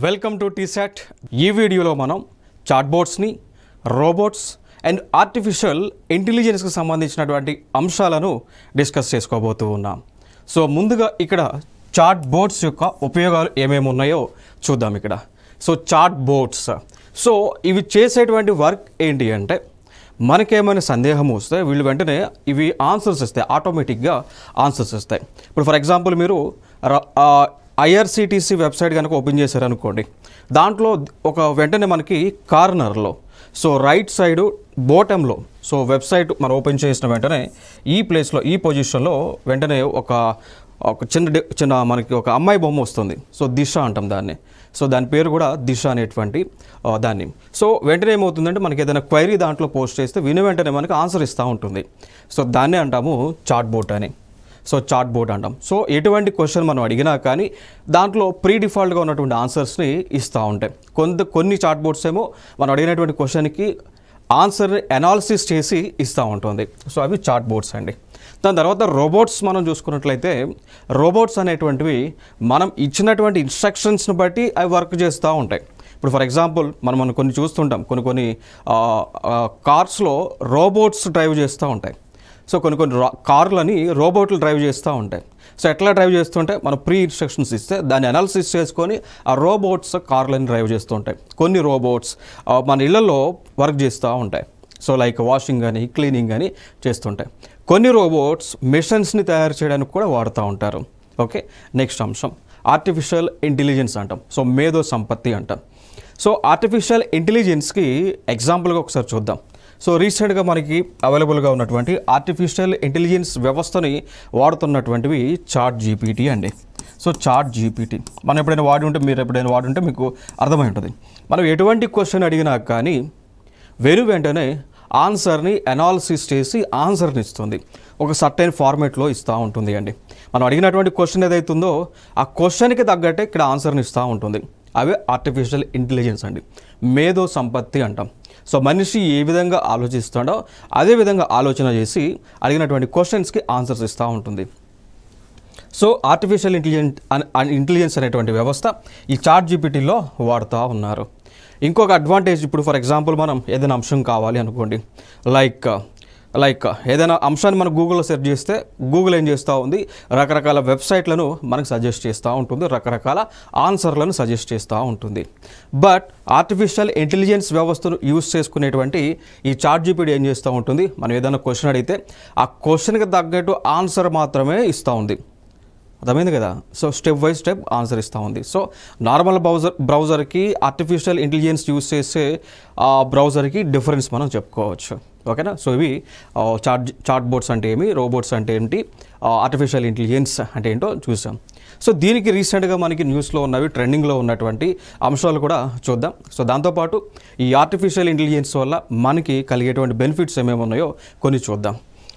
Welcome to T-SAT. ఈ వీడియోలో మనం చాట్బోట్స్ని, రోబోట్స్ అండ్ ఆర్టిఫిషియల్ ఇంటెలిజెన్స్కి సంబంధించినటువంటి అంశాలను డిస్కస్ చేసుకోబోతూ ఉన్నాం. సో ముందుగా ఇక్కడ చాట్బోట్స్ యొక్క ఉపయోగాలు ఏమేమి ఉన్నాయో చూద్దాం. ఇక్కడ సో చాట్బోట్స్, సో ఇవి చేసేటువంటి వర్క్ ఏంటి అంటే, మనకేమైనా సందేహం వస్తే వీళ్ళు వెంటనే ఇవి ఆన్సర్స్ ఇస్తాయి, ఆటోమేటిక్గా ఆన్సర్స్ ఇస్తాయి. ఇప్పుడు ఫర్ ఎగ్జాంపుల్ మీరు ఐఆర్సిటీసీ వెబ్సైట్ కనుక ఓపెన్ చేశారనుకోండి, దాంట్లో ఒక వెంటనే మనకి కార్నర్లో సో రైట్ సైడు బాటంలో సో వెబ్సైట్ మనం ఓపెన్ చేసిన వెంటనే ఈ ప్లేస్లో ఈ పొజిషన్లో వెంటనే ఒక చిన్న మనకి ఒక అమ్మాయి బొమ్మ వస్తుంది. సో దిశ అంటాం దాన్ని. సో దాని పేరు కూడా దిశ అనేటువంటి దాన్ని. సో వెంటనే ఏమవుతుందంటే మనకి ఏదైనా క్వైరీ దాంట్లో పోస్ట్ చేస్తే వెంటనే మనకి ఆన్సర్ ఇస్తూ ఉంటుంది. సో దాన్నే అంటాము చాట్బోట్ అని. సో చాట్బోట్ అంటాం. సో ఎటువంటి క్వశ్చన్ మనం అడిగినా కానీ దాంట్లో ప్రీ డిఫాల్ట్గా ఉన్నటువంటి ఆన్సర్స్ని ఇస్తూ ఉంటాయి. కొన్ని చాట్బోట్స్ ఏమో మనం అడిగినటువంటి క్వశ్చన్కి ఆన్సర్ని అనాలిసిస్ చేసి ఇస్తూ ఉంటుంది. సో అవి చాట్బోట్స్ అండి. దాని తర్వాత రోబోట్స్ మనం చూసుకున్నట్లయితే, రోబోట్స్ అనేటువంటివి మనం ఇచ్చినటువంటి ఇన్స్ట్రక్షన్స్ని బట్టి అవి వర్క్ చేస్తూ ఉంటాయి. ఇప్పుడు ఫర్ ఎగ్జాంపుల్ మనం కొన్ని చూస్తుంటాం, కొన్ని కార్స్లో రోబోట్స్ డ్రైవ్ చేస్తూ ఉంటాయి. సో కొన్ని కార్లని రోబోట్లు డ్రైవ్ చేస్తూ ఉంటాయి. సో ఎట్లా డ్రైవ్ చేస్తుంటే మనం ప్రీ ఇన్స్ట్రక్షన్స్ ఇస్తే దాన్ని అనాలిసిస్ చేసుకొని ఆ రోబోట్స్ కార్లని డ్రైవ్ చేస్తూ ఉంటాయి. కొన్ని రోబోట్స్ మన ఇళ్లలో వర్క్ చేస్తూ ఉంటాయి. సో లైక్ వాషింగ్ కానీ క్లీనింగ్ కానీ చేస్తుంటాయి. కొన్ని రోబోట్స్ మిషన్స్ని తయారు చేయడానికి కూడా వాడుతూ ఉంటారు. ఓకే, నెక్స్ట్ అంశం ఆర్టిఫిషియల్ ఇంటెలిజెన్స్ అంటాం. సో మేధో సంపత్తి అంటాం. సో ఆర్టిఫిషియల్ ఇంటెలిజెన్స్కి ఎగ్జాంపుల్గా ఒకసారి చూద్దాం. సో రీసెంట్గా మనకి అవైలబుల్గా ఉన్నటువంటి ఆర్టిఫిషియల్ ఇంటెలిజెన్స్ వ్యవస్థని వాడుతున్నటువంటివి చాట్ జీపీటీ అండి. సో చాట్ జీపీటీ మనం ఎప్పుడైనా వాడి ఉంటే, మీరు ఎప్పుడైనా వాడి ఉంటే మీకు అర్థమై ఉంటుంది. మనం ఎటువంటి క్వశ్చన్ అడిగినా కానీ వెంటనే ఆన్సర్ని అనాలిసిస్ చేసి ఆన్సర్ని ఇస్తుంది. ఒక సర్టైన్ ఫార్మేట్లో ఇస్తూ ఉంటుంది అండి. మనం అడిగినటువంటి క్వశ్చన్ ఏదైతుందో ఆ క్వశ్చన్కి తగ్గట్టే ఇక్కడ ఆన్సర్ని ఇస్తూ ఉంటుంది. అవే ఆర్టిఫిషియల్ ఇంటెలిజెన్స్ అండి. మేధో సంపత్తి అంటాం. సో మనిషి ఏ విధంగా ఆలోచిస్తాడో అదే విధంగా ఆలోచన చేసి క్వశ్చన్స్కి ఆన్సర్స్ ఇస్తూ ఉంటుంది. సో ఆర్టిఫిషియల్ ఇంటెలిజెన్స్ అనేటువంటి వ్యవస్థ ఈ చాట్ జీపీటీలో వాడుతూ ఉన్నారు. ఇంకొక అడ్వాంటేజ్, ఇప్పుడు ఫర్ ఎగ్జాంపుల్ మనం ఏదైనా అంశం కావాలి అనుకోండి, లైక్ ఏదైనా అంశాన్ని మనం గూగుల్లో సెర్చ్ చేస్తే గూగుల్ ఏం చేస్తూ ఉంది, రకరకాల వెబ్సైట్లను మనకు సజెస్ట్ చేస్తూ ఉంటుంది, రకరకాల ఆన్సర్లను సజెస్ట్ చేస్తూ ఉంటుంది. బట్ ఆర్టిఫిషియల్ ఇంటెలిజెన్స్ వ్యవస్థను యూజ్ చేసుకునేటువంటి ఈ చాట్ జీపీటీ ఏం చేస్తూ ఉంటుంది, మనం ఏదైనా క్వశ్చన్ అడిగితే ఆ క్వశ్చన్కి తగ్గట్టు ఆన్సర్ మాత్రమే ఇస్తూ ఉంది. అర్థమైంది కదా. So step by step answer ఇస్తూ ఉంది. సో నార్మల్ బ్రౌజర్కి ఆర్టిఫిషియల్ ఇంటెలిజెన్స్ యూజ్ చేసే బ్రౌజర్కి డిఫరెన్స్ మనం చెప్పుకోవచ్చు. ఓకేనా. సో ఇవి చాట్బోట్స్ అంటే ఏమి, రోబోట్స్ అంటే ఏంటి, ఆర్టిఫిషియల్ ఇంటెలిజెన్స్ అంటే ఏంటో చూసాం. సో దీనికి రీసెంట్గా మనకి న్యూస్లో ఉన్నవి, ట్రెండింగ్లో ఉన్నటువంటి అంశాలు కూడా చూద్దాం. సో దాంతోపాటు ఈ ఆర్టిఫిషియల్ ఇంటెలిజెన్స్ వల్ల మనకి కలిగేటువంటి బెనిఫిట్స్ ఏమేమి ఉన్నాయో కొన్ని చూద్దాం.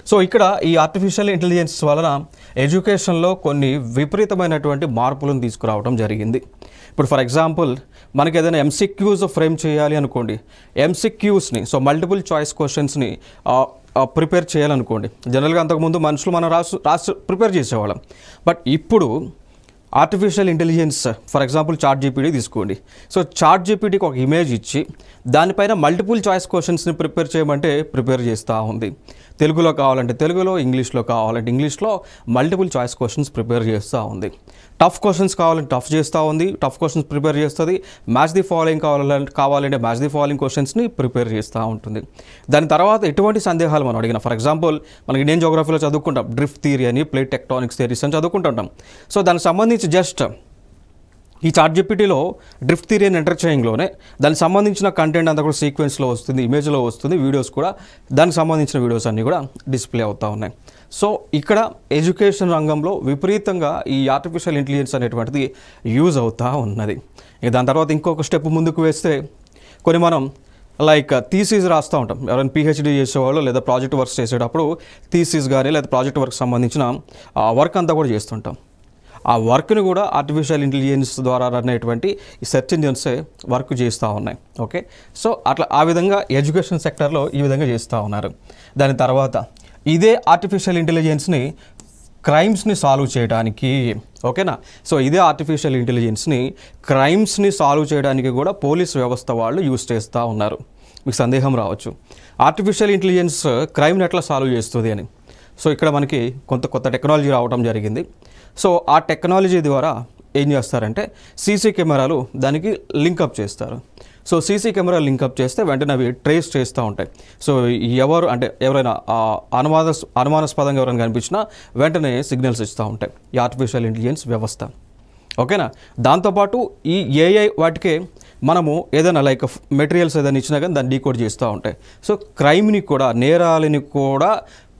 సో ఇక్కడ ఈ ఆర్టిఫిషియల్ ఇంటెలిజెన్స్ వలన ఎడ్యుకేషన్లో కొన్ని విపరీతమైనటువంటి మార్పులను తీసుకురావడం జరిగింది. ఇప్పుడు ఫర్ ఎగ్జాంపుల్ మనకి ఏదైనా ఎంసీక్యూస్ ఫ్రేమ్ చేయాలి అనుకోండి, ఎంసీక్యూస్ని సో మల్టిపుల్ చాయిస్ క్వశ్చన్స్ని ప్రిపేర్ చేయాలనుకోండి. జనరల్గా అంతకుముందు మనుషులు మనం రాసి ప్రిపేర్ చేసేవాళ్ళం. బట్ ఇప్పుడు artificial intelligence for example chat GPT తీసుకోండి. సో చాట్ జీపీటీకి ఒక ఇమేజ్ ఇచ్చి దానిపైన మల్టిపుల్ చాయిస్ క్వశ్చన్స్ని ప్రిపేర్ చేయమంటే ప్రిపేర్ చేస్తూ ఉంది. తెలుగులో కావాలంటే తెలుగులో, ఇంగ్లీష్లో కావాలంటే ఇంగ్లీష్లో మల్టిపుల్ చాయిస్ క్వశ్చన్స్ ప్రిపేర్ చేస్తూ ఉంది. టఫ్ క్వశ్చన్స్ కావాలంటే టఫ్ చేస్తూ ఉంది, టఫ్ క్వశ్చన్స్ ప్రిపేర్ చేస్తుంది. మ్యాచ్ ది ఫాలోయింగ్ కావాలంటే మ్యాచ్ ది ఫాలోయింగ్ క్వశ్చన్స్ని ప్రిపేర్ చేస్తూ ఉంటుంది. దాని తర్వాత ఎటువంటి సందేహాలు మనం అడిగిన, ఫర్ ఎగ్జాంపుల్ మనకి ఇండియన్ జోగ్రఫీలో చదువుకుంటాం, డ్రిఫ్ట్ థియరీ అని, ప్లేట్ టెక్టానిక్స్ థియరీస్ అని చదువుకుంటుంటాం. సో దానికి సంబంధించి జస్ట్ ఈ చాట్ జీపీటీలో డ్రిఫ్ట్ థియరీ అని ఎంటర్ చేయడంలోనే దానికి సంబంధించిన కంటెంట్ అంతా కూడా సీక్వెన్స్లో వస్తుంది, ఇమేజ్లో వస్తుంది, వీడియోస్ కూడా దానికి సంబంధించిన వీడియోస్ అన్నీ కూడా డిస్ప్లే అవుతూ ఉన్నాయి. సో ఇక్కడ ఎడ్యుకేషన్ రంగంలో విపరీతంగా ఈ ఆర్టిఫిషియల్ ఇంటెలిజెన్స్ అనేటువంటిది యూజ్ అవుతూ ఉన్నది. దాని తర్వాత ఇంకొక స్టెప్ ముందుకు వేస్తే, కొన్ని మనం లైక్ థీసిస్ రాస్తూ ఉంటాం. ఎవరైనా పిహెచ్డీ చేసేవాళ్ళు లేదా ప్రాజెక్ట్ వర్క్స్ చేసేటప్పుడు థీసిస్ కానీ లేదా ప్రాజెక్ట్ వర్క్ సంబంధించిన వర్క్ అంతా కూడా చేస్తుంటాం. ఆ వర్క్ని కూడా ఆర్టిఫిషియల్ ఇంటెలిజెన్స్ ద్వారా అనేటువంటి ఈ సెర్చ్ ఇంజిన్సే వర్క్ చేస్తూ ఉన్నాయి. ఓకే, సో అట్లా ఆ విధంగా ఎడ్యుకేషన్ సెక్టర్లో ఈ విధంగా చేస్తూ ఉన్నారు. దాని తర్వాత ఇదే ఆర్టిఫిషియల్ ఇంటెలిజెన్స్ని క్రైమ్స్ని సాల్వ్ చేయడానికి ఓకేనా. సో ఇదే ఆర్టిఫిషియల్ ఇంటెలిజెన్స్ని క్రైమ్స్ని సాల్వ్ చేయడానికి కూడా పోలీస్ వ్యవస్థ వాళ్ళు యూజ్ చేస్తూ ఉన్నారు. మీకు సందేహం రావచ్చు, ఆర్టిఫిషియల్ ఇంటెలిజెన్స్ క్రైమ్ని ఎట్లా సాల్వ్ చేస్తుంది అని. సో ఇక్కడ మనకి కొత్త టెక్నాలజీ రావడం జరిగింది. సో ఆ టెక్నాలజీ ద్వారా ఏం చేస్తారంటే సీసీ కెమెరాలు దానికి లింకప్ చేస్తారు. సో సీసీ కెమెరా లింకప్ చేస్తే వెంటనే అవి ట్రేస్ చేస్తూ ఉంటాయి. సో ఎవరైనా అనుమానాస్పదంగా ఎవరైనా కనిపించినా వెంటనే సిగ్నల్స్ ఇస్తూ ఉంటాయి ఈ ఆర్టిఫిషియల్ ఇంటెలిజెన్స్ వ్యవస్థ. ఓకేనా. దాంతోపాటు ఈ ఏఐ వాటికే మనము ఏదైనా లైక్ మెటీరియల్స్ ఏదైనా ఇచ్చినా కానీ దాన్ని డీకోడ్ చేస్తూ ఉంటాయి. సో క్రైమ్ని కూడా, నేరాలని కూడా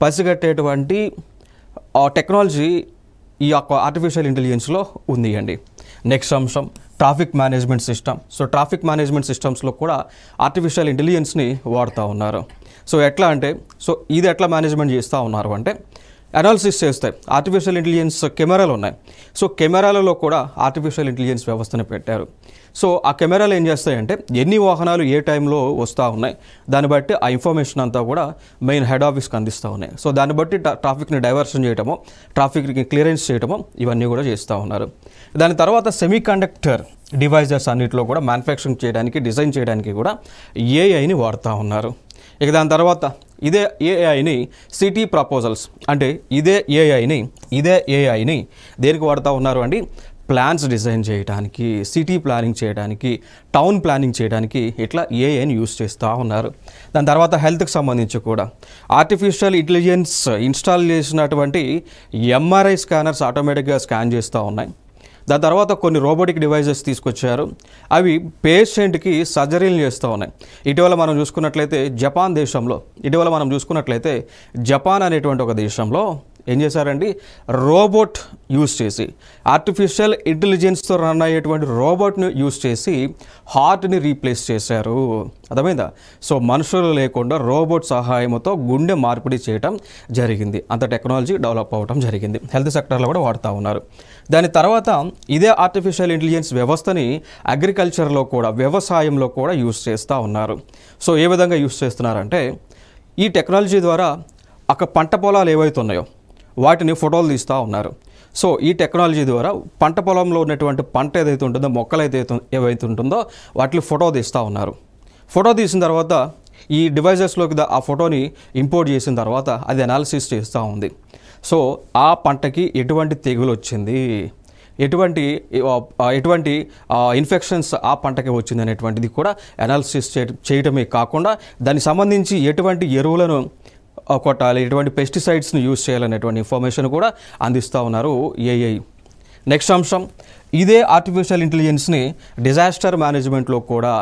పసిగట్టేటువంటి టెక్నాలజీ ఈ యొక్క ఆర్టిఫిషియల్ ఇంటెలిజెన్స్లో ఉంది అండి. నెక్స్ట్ అంశం traffic management system. So traffic management సిస్టమ్స్లో కూడా ఆర్టిఫిషియల్ ఇంటెలిజెన్స్ని వాడుతూ ఉన్నారు. సో ఎట్లా అంటే, సో ఇది ఎట్లా మేనేజ్మెంట్ చేస్తూ ఉన్నారు అంటే అనాలిసిస్ చేస్తాయి. ఆర్టిఫిషియల్ ఇంటెలిజెన్స్ కెమెరాలు ఉన్నాయి. సో కెమెరాలలో కూడా ఆర్టిఫిషియల్ ఇంటెలిజెన్స్ వ్యవస్థను పెట్టారు. సో ఆ కెమెరాలు ఏం చేస్తాయంటే ఎన్ని వాహనాలు ఏ టైంలో వస్తూ ఉన్నాయి దాన్ని బట్టి ఆ ఇన్ఫర్మేషన్ అంతా కూడా మెయిన్ హెడ్ ఆఫీస్కి అందిస్తూ ఉన్నాయి. సో దాన్ని బట్టి ట్రాఫిక్ని డైవర్షన్ చేయటమో, ట్రాఫిక్ని క్లియరెన్స్ చేయటమో ఇవన్నీ కూడా చేస్తూ ఉన్నారు. దాని తర్వాత సెమీ కండక్టర్ డివైజెస్ అన్నింటిలో కూడా మ్యానుఫ్యాక్చరింగ్ చేయడానికి, డిజైన్ చేయడానికి కూడా ఏఐని వాడుతూ ఉన్నారు. ఇక దాని తర్వాత ఇదే ఏఐని సిటీ ప్రపోజల్స్ అంటే ఇదే ఏఐని దేనికి వాడుతూ ఉన్నారు అండి, ప్లాన్స్ డిజైన్ చేయడానికి, సిటీ ప్లానింగ్ చేయడానికి, టౌన్ ప్లానింగ్ చేయడానికి ఇట్లా ఏఐని యూస్ చేస్తూ ఉన్నారు. దాని తర్వాత హెల్త్కి సంబంధించి కూడా ఆర్టిఫిషియల్ ఇంటెలిజెన్స్ ఇన్స్టాల్ చేసినటువంటి ఎంఆర్ఐ స్కానర్స్ ఆటోమేటిక్గా స్కాన్ చేస్తూ ఉన్నాయి. దాని తర్వాత కొన్ని రోబోటిక్ డివైజెస్ తీసుకొచ్చారు, అవి పేషెంట్కి సర్జరీలు చేస్తూ ఉన్నాయి. ఇటీవల మనం చూసుకున్నట్లయితే జపాన్ అనేటువంటి ఒక దేశంలో ఏం చేశారండి, రోబోట్ యూస్ చేసి, ఆర్టిఫిషియల్ ఇంటెలిజెన్స్తో రన్ అయ్యేటువంటి రోబోట్ని యూస్ చేసి హార్ట్ని రీప్లేస్ చేశారు. అర్థమైందా. సో మనుషులు లేకుండా రోబోట్ సహాయంతో గుండె మార్పిడి చేయటం జరిగింది. అంత టెక్నాలజీ డెవలప్ అవ్వడం జరిగింది. హెల్త్ సెక్టర్లో కూడా వాడుతూ ఉన్నారు. దాని తర్వాత ఇదే ఆర్టిఫిషియల్ ఇంటెలిజెన్స్ వ్యవస్థని అగ్రికల్చర్లో కూడా, వ్యవసాయంలో కూడా యూస్ చేస్తూ ఉన్నారు. సో ఏ విధంగా యూస్ చేస్తున్నారంటే ఈ టెక్నాలజీ ద్వారా అక్కడ పంట పొలాలు ఏవైతే ఉన్నాయో వాటిని ఫోటోలు తీస్తూ ఉన్నారు. సో ఈ టెక్నాలజీ ద్వారా పంట పొలంలో ఉన్నటువంటి పంట ఏదైతే ఉంటుందో, మొక్కలు ఏవైతే ఉంటుందో వాటిని ఫోటో తీస్తూ ఉన్నారు. ఫోటో తీసిన తర్వాత ఈ డివైజెస్లోకి ఆ ఫోటోని ఇంపోర్ట్ చేసిన తర్వాత అది అనాలిసిస్ చేస్తూ ఉంది. సో ఆ పంటకి ఎటువంటి తెగులు వచ్చింది, ఎటువంటి ఇన్ఫెక్షన్స్ ఆ పంటకి వచ్చింది అనేటువంటిది కూడా అనాలిసిస్ చేయటమే కాకుండా దానికి సంబంధించి ఎటువంటి ఎరువులను కొట్టాలి, ఎటువంటి పెస్టిసైడ్స్ని యూజ్ చేయాలనేటువంటి ఇన్ఫర్మేషన్ కూడా అందిస్తూ ఉన్నారు ఏఐ. నెక్స్ట్ అంశం ఇదే ఆర్టిఫిషియల్ ఇంటెలిజెన్స్ని డిజాస్టర్ మేనేజ్మెంట్లో కూడా,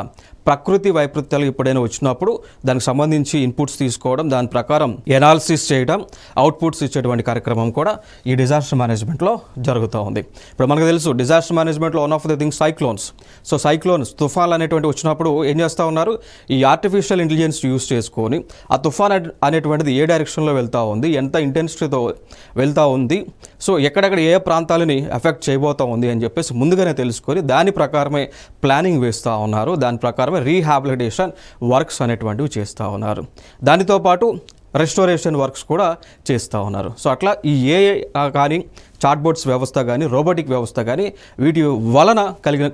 ప్రకృతి వైపరీత్యాలు ఎప్పుడైనా వచ్చినప్పుడు దానికి సంబంధించి ఇన్పుట్స్ తీసుకోవడం, దాని ప్రకారం ఎనాలిసిస్ చేయడం, అవుట్పుట్స్ ఇచ్చేటువంటి కార్యక్రమం కూడా ఈ డిజాస్టర్ మేనేజ్మెంట్లో జరుగుతూ ఉంది. ఇప్పుడు మనకు తెలుసు డిజాస్టర్ మేనేజ్మెంట్లో one of the things cyclones. So cyclones, తుఫాన్లు అనేటువంటి వచ్చినప్పుడు ఏం చేస్తూ ఉన్నారు, ఈ ఆర్టిఫిషియల్ ఇంటెలిజెన్స్ యూస్ చేసుకొని ఆ తుఫాన్ అనేటువంటిది ఏ డైరెక్షన్లో వెళ్తూ ఉంది, ఎంత ఇంటెన్సిటీతో వెళ్తూ ఉంది, సో ఎక్కడెక్కడ ఏ ప్రాంతాలని ఎఫెక్ట్ చేయబోతూ ఉంది అని చెప్పేసి ముందుగానే తెలుసుకొని దాని ప్రకారమే ప్లానింగ్ వేస్తూ ఉన్నారు. దాని ప్రకారమే రీహాబిలిటేషన్ వర్క్స్ అనేటువంటివి చేస్తూ ఉన్నారు. దానితో పాటు రెస్టోరేషన్ వర్క్స్ కూడా చేస్తూ ఉన్నారు. సో అట్లా ఈ ఏఐ కానీ, చాట్బోట్స్ వ్యవస్థ కానీ, రోబోటిక్ వ్యవస్థ కానీ వీటి వలన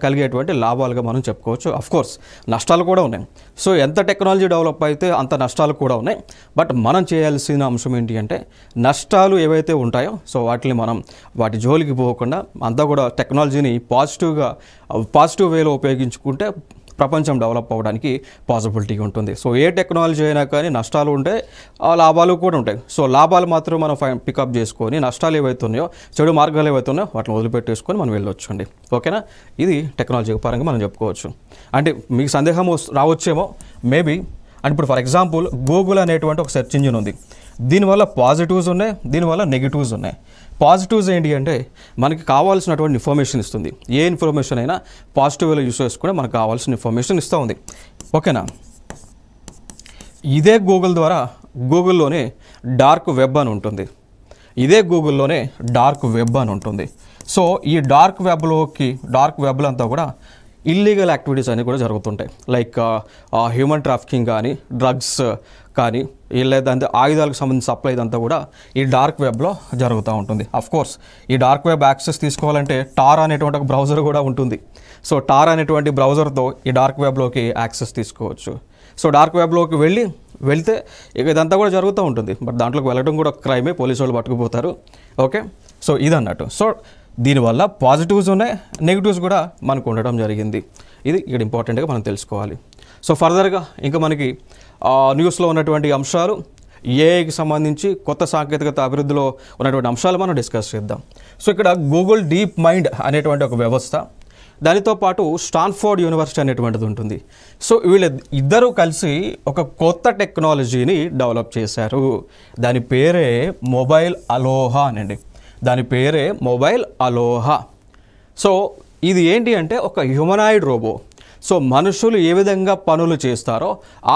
కలిగేటువంటి లాభాలుగా మనం చెప్పుకోవచ్చు. అఫ్కోర్స్ నష్టాలు కూడా ఉన్నాయి. సో ఎంత టెక్నాలజీ డెవలప్ అయితే అంత నష్టాలు కూడా ఉన్నాయి. బట్ మనం చేయాల్సిన అంశం ఏంటి అంటే నష్టాలు ఏవైతే ఉంటాయో సో వాటి జోలికి పోకుండా అంతా కూడా టెక్నాలజీని పాజిటివ్ వేలో ఉపయోగించుకుంటే ప్రపంచం డెవలప్ అవ్వడానికి పాసిబిలిటీ ఉంటుంది. సో ఏ టెక్నాలజీ అయినా కానీ నష్టాలు ఉంటాయి, లాభాలు కూడా ఉంటాయి. సో లాభాలు మాత్రం మనం పికప్ చేసుకొని నష్టాలు ఏవైతే ఉన్నాయో, చెడు మార్గాలు ఏవైతే ఉన్నాయో వాటిని వదిలిపెట్టేసుకొని మనం వెళ్ళొచ్చు అండి. ఓకేనా. ఇది టెక్నాలజీ పరంగా మనం చెప్పుకోవచ్చు. అంటే మీకు సందేహం రావచ్చేమో మేబీ. అండ్ ఇప్పుడు ఫర్ ఎగ్జాంపుల్ గూగుల్ అనేటువంటి ఒక సెర్చ్ ఇంజిన్ ఉంది. దీనివల్ల పాజిటివ్స్ ఉన్నాయి, దీనివల్ల నెగిటివ్స్ ఉన్నాయి. పాజిటివ్స్ ఏంటి అంటే మనకి కావాల్సినటువంటి ఇన్ఫర్మేషన్ ఇస్తుంది. ఏ ఇన్ఫర్మేషన్ అయినా పాజిటివ్ వేలో యూస్ చేసుకుని మనకు కావాల్సిన ఇన్ఫర్మేషన్ ఇస్తూ ఉంది. ఓకేనా. ఇదే గూగుల్లోనే డార్క్ వెబ్ అని ఉంటుంది. సో ఈ డార్క్ వెబ్లో అంతా కూడా ఇల్లీగల్ యాక్టివిటీస్ అన్నీ కూడా జరుగుతుంటాయి. లైక్ హ్యూమన్ ట్రాఫికింగ్ కానీ, డ్రగ్స్ కానీ, లేదంటే ఆయుధాలకు సంబంధించిన సప్లై ఇదంతా కూడా ఈ డార్క్ వెబ్లో జరుగుతూ ఉంటుంది. కోర్స్ ఈ డార్క్ వెబ్ యాక్సెస్ తీసుకోవాలంటే టార్ అనేటువంటి ఒక బ్రౌజర్ కూడా ఉంటుంది. సో టార్ అనేటువంటి బ్రౌజర్తో ఈ డార్క్ వెబ్లోకి యాక్సెస్ తీసుకోవచ్చు. సో డార్క్ వెబ్లోకి వెళ్తే ఇక ఇదంతా కూడా జరుగుతూ ఉంటుంది. బట్ దాంట్లోకి వెళ్ళడం కూడా క్రైమే, పోలీసు వాళ్ళు పట్టుకుపోతారు. ఓకే, సో ఇదన్నట్టు. సో దీనివల్ల పాజిటివ్స్ ఉన్నాయి, నెగిటివ్స్ కూడా మనకు ఉండడం జరిగింది. ఇది ఇక్కడ ఇంపార్టెంట్గా మనం తెలుసుకోవాలి. సో ఫర్దర్గా ఇంకా మనకి న్యూస్లో ఉన్నటువంటి అంశాలు, ఏఐకి సంబంధించి కొత్త సాంకేతికత అభివృద్ధిలో ఉన్నటువంటి అంశాలు మనం డిస్కస్ చేద్దాం. సో ఇక్కడ గూగుల్ డీప్ మైండ్ అనేటువంటి ఒక వ్యవస్థ, దానితో పాటు స్టాన్ఫోర్డ్ యూనివర్సిటీ అనేటువంటిది ఉంటుంది. సో ఇద్దరూ కలిసి ఒక కొత్త టెక్నాలజీని డెవలప్ చేశారు. దాని పేరే మొబైల్ అలోహా అనండి. దాని పేరే మొబైల్ అలోహా. సో ఇది ఏంటి అంటే ఒక హ్యూమనాయిడ్ రోబో. సో మనుషులు ఏ విధంగా పనులు చేస్తారో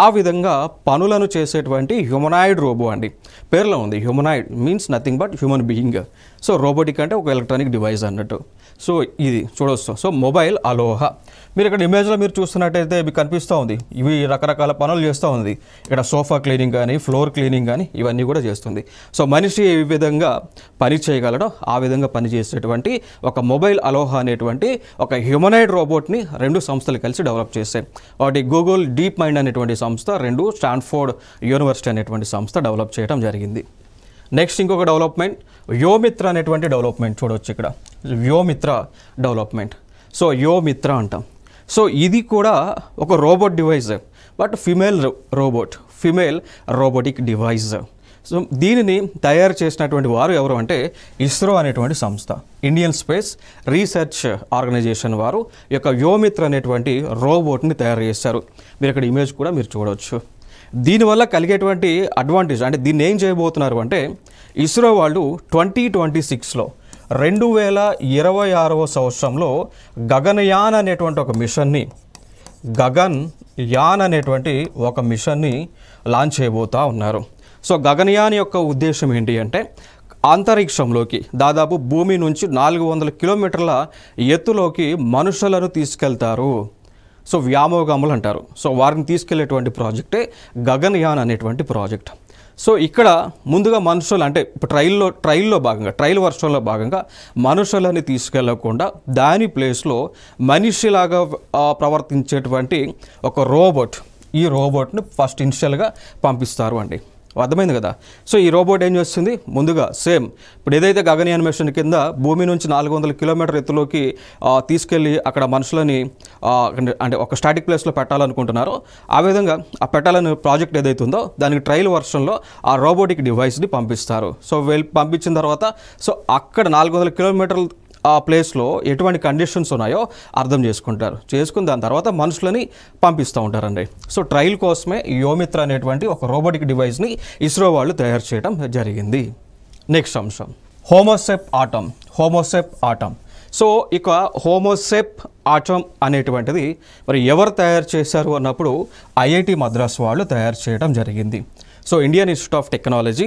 ఆ విధంగా పనులను చేసేటువంటి హ్యూమనాయిడ్ రోబో అండి. పేర్లో ఉంది, humanoid means nothing but human being. So robotic అంటే ఒక ఎలక్ట్రానిక్ డివైస్ అన్నట్టు. సో ఇది చూడవచ్చు. సో మొబైల్ అలోహా మీరు ఇక్కడ ఇమేజ్లో మీరు చూస్తున్నట్టయితే మీకు కనిపిస్తూ ఉంది. ఇవి రకరకాల పనులు చేస్తూ ఉంది. ఇక్కడ సోఫా క్లీనింగ్ కానీ, ఫ్లోర్ క్లీనింగ్ కానీ ఇవన్నీ కూడా చేస్తుంది. సో మనిషి ఏ విధంగా పని చేయగలడో ఆ విధంగా పనిచేసేటువంటి ఒక మొబైల్ అలోహా అనేటువంటి ఒక హ్యూమనాయిడ్ రోబోట్ని రెండు సంస్థలు కలిసి డెవలప్ చేశాయి. వాటి గూగుల్ డీప్ మైండ్ అనేటువంటి సంస్థ, రెండు స్టాన్ఫోర్డ్ యూనివర్సిటీ అనేటువంటి సంస్థ డెవలప్ చేయడం జరిగింది. నెక్స్ట్ ఇంకొక డెవలప్మెంట్ యోమిత్ర అనేటువంటి డెవలప్మెంట్ చూడవచ్చు ఇక్కడ. యోమిత్ర డెవలప్మెంట్. సో యోమిత్ర అంటాం. సో ఇది కూడా ఒక robot device, but female robotic device. So దీనిని తయారు చేసినటువంటి వారు ఎవరు అంటే ఇస్రో అనేటువంటి సంస్థ, ఇండియన్ స్పేస్ రీసెర్చ్ ఆర్గనైజేషన్ వారు ఈ యొక్క యోమిత్ర అనేటువంటి రోబోట్ని తయారు చేశారు. మీరు ఇక్కడ ఇమేజ్ కూడా మీరు చూడవచ్చు. దీనివల్ల కలిగేటువంటి అడ్వాంటేజ్ అంటే దీన్ని ఏం చేయబోతున్నారు అంటే ఇస్రో వాళ్ళు 2026లో 2026వ సంవత్సరంలో గగన్యాన్ అనేటువంటి ఒక మిషన్ని లాంచ్ చేయబోతూ ఉన్నారు. సో గగన్యాన్ యొక్క ఉద్దేశం ఏంటి అంటే అంతరిక్షంలోకి దాదాపు భూమి నుంచి 400 కిలోమీటర్ల ఎత్తులోకి మనుషులను తీసుకెళ్తారు. సో వ్యామోగాములు అంటారు. సో వారిని తీసుకెళ్లేటువంటి ప్రాజెక్టే గగన్యాన్ అనేటువంటి ప్రాజెక్ట్. సో ఇక్కడ ముందుగా మనుషులు అంటే ఇప్పుడు ట్రయల్ వర్షన్లో భాగంగా మనుషులని తీసుకెళ్లకుండా దాని ప్లేస్లో మనిషిలాగా ప్రవర్తించేటువంటి ఒక రోబోట్, ఈ రోబోట్ని ఫస్ట్ ఇనిషియల్గా పంపిస్తారు అండి. అర్థమైంది కదా. సో ఈ రోబోట్ ఏం చేస్తుంది, ముందుగా సేమ్ ఇప్పుడు ఏదైతే గగన్యాన్ మిషన్ కింద భూమి నుంచి 400 కిలోమీటర్ ఎత్తులోకి తీసుకెళ్ళి అక్కడ మనుషులని అంటే ఒక స్టాటిక్ ప్లేస్లో పెట్టాలనుకుంటున్నారో ఆ విధంగా ఆ పెట్టాలని ప్రాజెక్ట్ ఏదైతే ఉందో దానికి ట్రయల్ వర్షన్లో ఆ రోబోటిక్ డివైస్ని పంపిస్తారు. సో పంపించిన తర్వాత సో అక్కడ 400 కిలోమీటర్ల ఆ ప్లేస్లో ఎటువంటి కండిషన్స్ ఉన్నాయో అర్థం చేసుకుని దాని తర్వాత మనుషులని పంపిస్తూ ఉంటారండి. సో ట్రయల్ కోసమే యోమిత్ర అనేటువంటి ఒక రోబోటిక్ డివైస్ని ఇస్రో వాళ్ళు తయారు చేయడం జరిగింది. నెక్స్ట్ అంశం హోమోసెప్ ఆటమ్. సో ఇక హోమోసెప్ ఆటమ్ అనేటువంటిది మరి ఎవరు తయారు చేశారు అన్నప్పుడు ఐఐటి మద్రాస్ వాళ్ళు తయారు చేయడం జరిగింది. So Indian institute of technology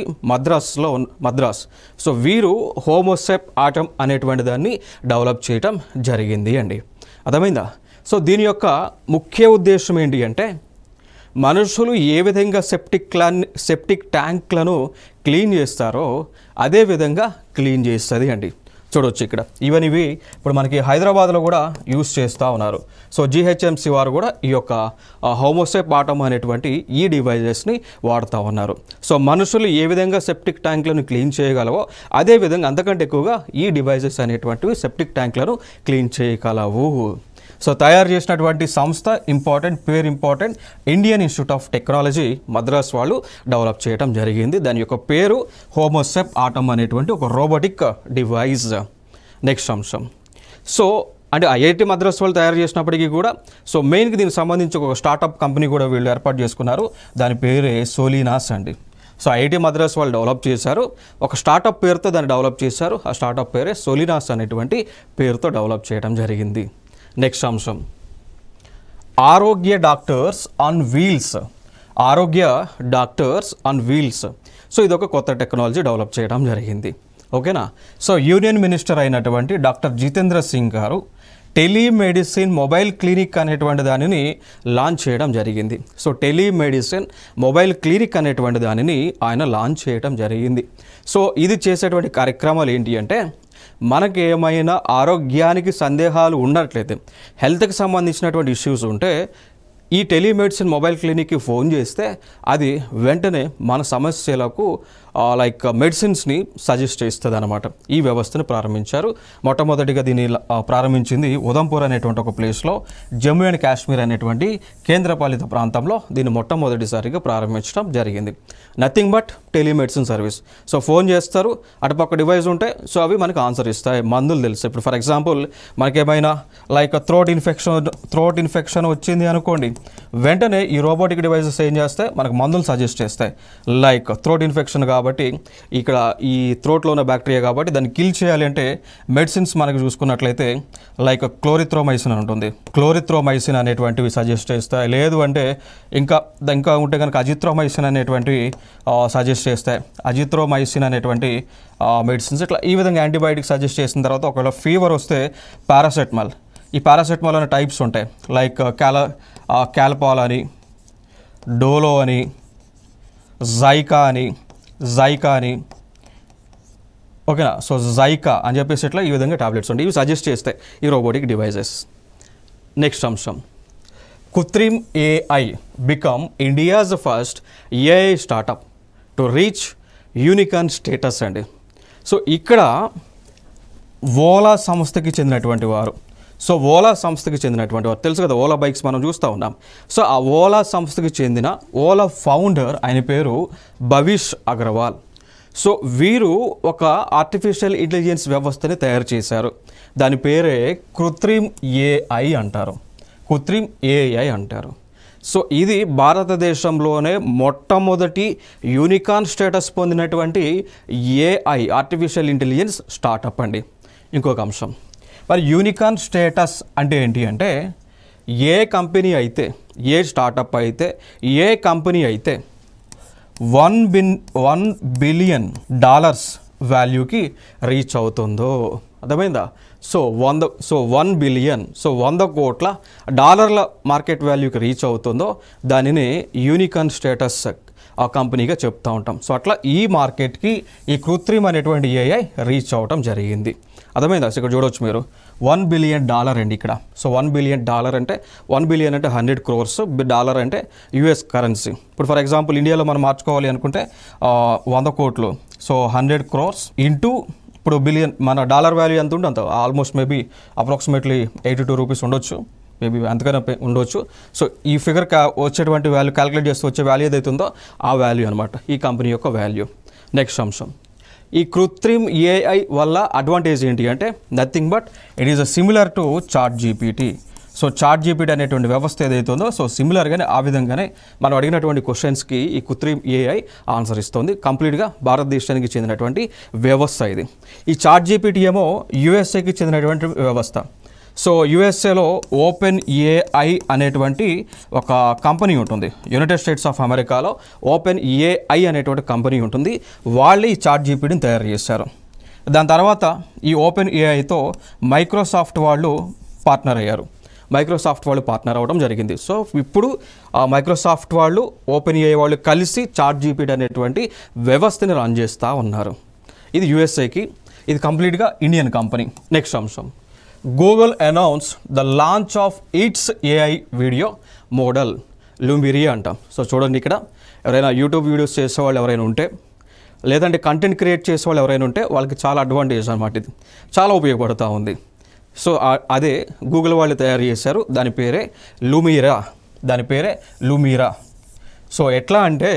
Madras. So వీరు హోమోసెప్ ఆటమ్ అనేటువంటి దాన్ని డెవలప్ చేయటం జరిగింది అండి. అర్థమైందా. సో దీని యొక్క ముఖ్య ఉద్దేశం ఏంటి అంటే మనుషులు ఏ విధంగా సెప్టిక్ ట్యాంక్లను క్లీన్ చేస్తారో అదే విధంగా క్లీన్ చేస్తుంది అండి. చూడవచ్చు ఇక్కడ ఇవి ఇప్పుడు మనకి హైదరాబాద్లో కూడా యూస్ చేస్తూ ఉన్నారు. సో GHMC వారు కూడా ఈ యొక్క హోమోసెప్ ఆటమ్ అనేటువంటి ఈ డివైజెస్ని వాడుతూ ఉన్నారు. సో మనుషులు ఏ విధంగా సెప్టిక్ ట్యాంక్లను క్లీన్ చేయగలవో అదేవిధంగా అంతకంటే ఎక్కువగా ఈ డివైజెస్ అనేటువంటివి సెప్టిక్ ట్యాంక్లను క్లీన్ చేయగలవు. సో తయారు చేసినటువంటి సంస్థ పేరు important Indian institute of technology Madras వాళ్ళు డెవలప్ చేయడం జరిగింది. దాని యొక్క పేరు హోమోసెప్ ఆటమ్ అనేటువంటి ఒక రోబోటిక్ డివైస్. నెక్స్ట్ అంశం సో అంటే ఐఐటి మద్రాస్ వాళ్ళు తయారు చేసినప్పటికీ కూడా సో మెయిన్కి దీనికి సంబంధించి ఒక స్టార్టప్ కంపెనీ కూడా వీళ్ళు ఏర్పాటు చేసుకున్నారు. దాని పేరే సోలినాస్ అండి. సో ఐఐటి మద్రాస్ వాళ్ళు డెవలప్ చేశారు, ఒక స్టార్టప్ పేరుతో దాన్ని డెవలప్ చేశారు. ఆ స్టార్టప్ పేరే సోలినాస్ అనేటువంటి పేరుతో డెవలప్ చేయడం జరిగింది. నెక్స్ట్ అంశం ఆరోగ్య డాక్టర్స్ ఆన్ వీల్స్. సో ఇది ఒక కొత్త టెక్నాలజీ డెవలప్ చేయడం జరిగింది. ఓకేనా. సో యూనియన్ మినిస్టర్ అయినటువంటి డాక్టర్ జితేంద్ర సింగ్ గారు టెలిమెడిసిన్ మొబైల్ క్లినిక్ అనేటువంటి దానిని లాంచ్ చేయడం జరిగింది. సో టెలిమెడిసిన్ మొబైల్ క్లినిక్ అనేటువంటి దానిని ఆయన లాంచ్ చేయడం జరిగింది. సో ఇది చేసేటువంటి కార్యక్రమాలు ఏంటి అంటే, మనకి ఏమైనా ఆరోగ్యానికి సందేహాలు ఉన్నట్లయితే, హెల్త్కి సంబంధించినటువంటి ఇష్యూస్ ఉంటే ఈ టెలిమెడిసిన్ మొబైల్ క్లినిక్కి ఫోన్ చేస్తే అది వెంటనే మన సమస్యలకు లైక్ మెడిసిన్స్ని సజెస్ట్ చేస్తుంది అనమాట. ఈ వ్యవస్థను ప్రారంభించారు. మొట్టమొదటిగా దీన్ని ప్రారంభించింది ఉదంపూర్ అనేటువంటి ఒక ప్లేస్లో, జమ్మూ అండ్ కాశ్మీర్ అనేటువంటి కేంద్రపాలిత ప్రాంతంలో దీన్ని మొట్టమొదటిసారిగా ప్రారంభించడం జరిగింది. Nothing but telemedicine service. So phone చేస్తారు, అటుపక్క డివైస్ ఉంటే సో అవి మనకు ఆన్సర్ ఇస్తాయి, మందులు తెలుసు. ఇప్పుడు ఫర్ ఎగ్జాంపుల్ మనకేమైనా లైక్ థ్రోట్ ఇన్ఫెక్షన్ వచ్చింది అనుకోండి, వెంటనే ఈ రోబోటిక్ డివైసెస్ ఏం చేస్తాయి, మనకు మందులు సజెస్ట్ చేస్తాయి. లైక్ థ్రోట్ ఇన్ఫెక్షన్ కాబట్టి ఇక్కడ ఈ థ్రోట్లో ఉన్న బ్యాక్టీరియా కాబట్టి దాన్ని కిల్ చేయాలి అంటే మెడిసిన్స్ మనకు చూసుకున్నట్లయితే లైక్ క్లోరిథ్రోమైసిన్ ఉంటుంది, క్లోరిథ్రోమైసిన్ అనేటువంటివి సజెస్ట్ చేస్తాయి. లేదు అంటే ఇంకా ఉంటే కనుక అజిత్రోమైసిన్ అనేటువంటివి సజెస్ట్ చేస్తాయి. అజిత్రోమైసిన్ అనేటువంటి మెడిసిన్స్ ఇట్లా ఈ విధంగా యాంటీబయాటిక్ సజెస్ట్ చేసిన తర్వాత ఒకవేళ ఫీవర్ వస్తే పారాసెటమాల్, ఈ పారాసెటమాల్ అనే టైప్స్ ఉంటాయి. లైక్ క్యాల్పాల్ అని, డోలో అని, జైకా అని ఓకేనా. సో జైకా అని చెప్పేసి ఇట్లా ఈ విధంగా టాబ్లెట్స్ ఉంటాయి, ఇవి సజెస్ట్ చేస్తాయి ఈ రోబోటిక్ డివైజెస్. నెక్స్ట్ అంశం, Krutrim AI become India's first AI startup to reach unicorn status అండి. సో ఇక్కడ ఓలా సంస్థకి చెందినటువంటి వారు, సో ఓలా సంస్థకి చెందినటువంటి వారు తెలుసు కదా, ఓలా బైక్స్ మనం చూస్తూ ఉన్నాం. సో ఆ ఓలా సంస్థకి చెందిన ఓలా ఫౌండర్ ఆయన పేరు భవిష్ అగర్వాల్. సో వీరు ఒక ఆర్టిఫిషియల్ ఇంటెలిజెన్స్ వ్యవస్థని తయారు చేశారు. దాని పేరే కృత్రిమ్ ఏఐ అంటారు, కృత్రిమ్ ఏఐ అంటారు. సో ఇది భారతదేశంలోనే మొట్టమొదటి యూనికార్న్ స్టేటస్ పొందినటువంటి ఏఐ ఆర్టిఫిషియల్ ఇంటెలిజెన్స్ స్టార్టప్ అండి. ఇంకొక అంశం, మరి యూనికార్న్ స్టేటస్ అంటే ఏంటి అంటే, ఏ కంపెనీ అయితే, ఏ స్టార్టప్ అయితే, ఏ కంపెనీ అయితే $1 బిలియన్ వాల్యూకి రీచ్ అవుతుందో, అర్థమైందా? సో 1 బిలియన్, సో 100 కోట్ల డాలర్ల మార్కెట్ వాల్యూకి రీచ్ అవుతుందో దానిని యూనికార్న్ స్టేటస్ ఆ కంపెనీగా చెప్తూ ఉంటాం. సో అట్లా ఈ మార్కెట్కి ఈ కృత్రిమ అనేటువంటి ఏఐ రీచ్ అవ్వటం జరిగింది. అర్థమైందా? ఇక్కడ చూడవచ్చు మీరు $1 బిలియన్ అండి ఇక్కడ. సో $1 బిలియన్ అంటే 1 బిలియన్ అంటే 100 crores, డాలర్ అంటే యుఎస్ కరెన్సీ. ఇప్పుడు ఫర్ ఎగ్జాంపుల్ ఇండియాలో మనం మార్చుకోవాలి అనుకుంటే 100 కోట్లు, సో 100 crores ఇంటూ ఇప్పుడు బిలియన్, మన డాలర్ వాల్యూ ఎంత ఉంటే అంత, ఆల్మోస్ట్ మేబీ అప్రాక్సిమేట్లీ 82 రూపీస్ ఉండొచ్చు, మేబీ అంతకన్నా ఉండొచ్చు. సో ఈ ఫిగర్ వచ్చేటువంటి వాల్యూ క్యాలిక్యులేట్ చేస్తూ వచ్చే వాల్యూ ఏదైతే ఉందో ఆ వాల్యూ అనమాట ఈ కంపెనీ యొక్క వాల్యూ. నెక్స్ట్ అంశం, ఈ కృత్రిమ్ ఏఐ వల్ల అడ్వాంటేజ్ ఏంటి అంటే, nothing but it is similar to chat GPT. So chat GPT అనేటువంటి వ్యవస్థ ఏదైతే ఉందో, సో సిమిలర్గానే ఆ విధంగానే మనం అడిగినటువంటి క్వశ్చన్స్కి ఈ కృత్రిమ్ ఏఐ ఆన్సర్ ఇస్తుంది. కంప్లీట్గా భారతదేశానికి చెందినటువంటి వ్యవస్థ ఇది. ఈ చాట్ జీపీటీ ఏమో యుఎస్ఏకి చెందినటువంటి వ్యవస్థ. సో యుఎస్ఏలో ఓపెన్ ఏఐ అనేటువంటి ఒక కంపెనీ ఉంటుంది, యునైటెడ్ స్టేట్స్ ఆఫ్ అమెరికాలో ఓపెన్ ఏఐ అనేటువంటి కంపెనీ ఉంటుంది. వాళ్ళే ఈ చాట్ జీపీటీని తయారు చేశారు. దాని తర్వాత ఈ ఓపెన్ ఏఐతో మైక్రోసాఫ్ట్ వాళ్ళు పార్ట్నర్ అయ్యారు, మైక్రోసాఫ్ట్ వాళ్ళు పార్ట్నర్ అవ్వడం జరిగింది. సో ఇప్పుడు ఆ మైక్రోసాఫ్ట్ వాళ్ళు ఓపెన్ ఏఐ వాళ్ళు కలిసి చాట్ జీపీటీ అనేటువంటి వ్యవస్థని రన్ చేస్తూ ఉన్నారు. ఇది యుఎస్ఏకి, ఇది కంప్లీట్గా ఇండియన్ కంపెనీ. నెక్స్ట్ అంశం, Google announce the launch of its AI video model Lumiere అంటాం. సో చూడండి, ఇక్కడ ఎవరైనా యూట్యూబ్ వీడియోస్ చేసేవాళ్ళు ఎవరైనా ఉంటే, లేదంటే కంటెంట్ క్రియేట్ చేసేవాళ్ళు ఎవరైనా ఉంటే వాళ్ళకి చాలా అడ్వాంటేజ్ అనమాట, ఇది చాలా ఉపయోగపడుతూ ఉంది. సో అదే గూగుల్ వాళ్ళు తయారు చేశారు, దాని పేరే లూమిరా. సో ఎట్లా అంటే,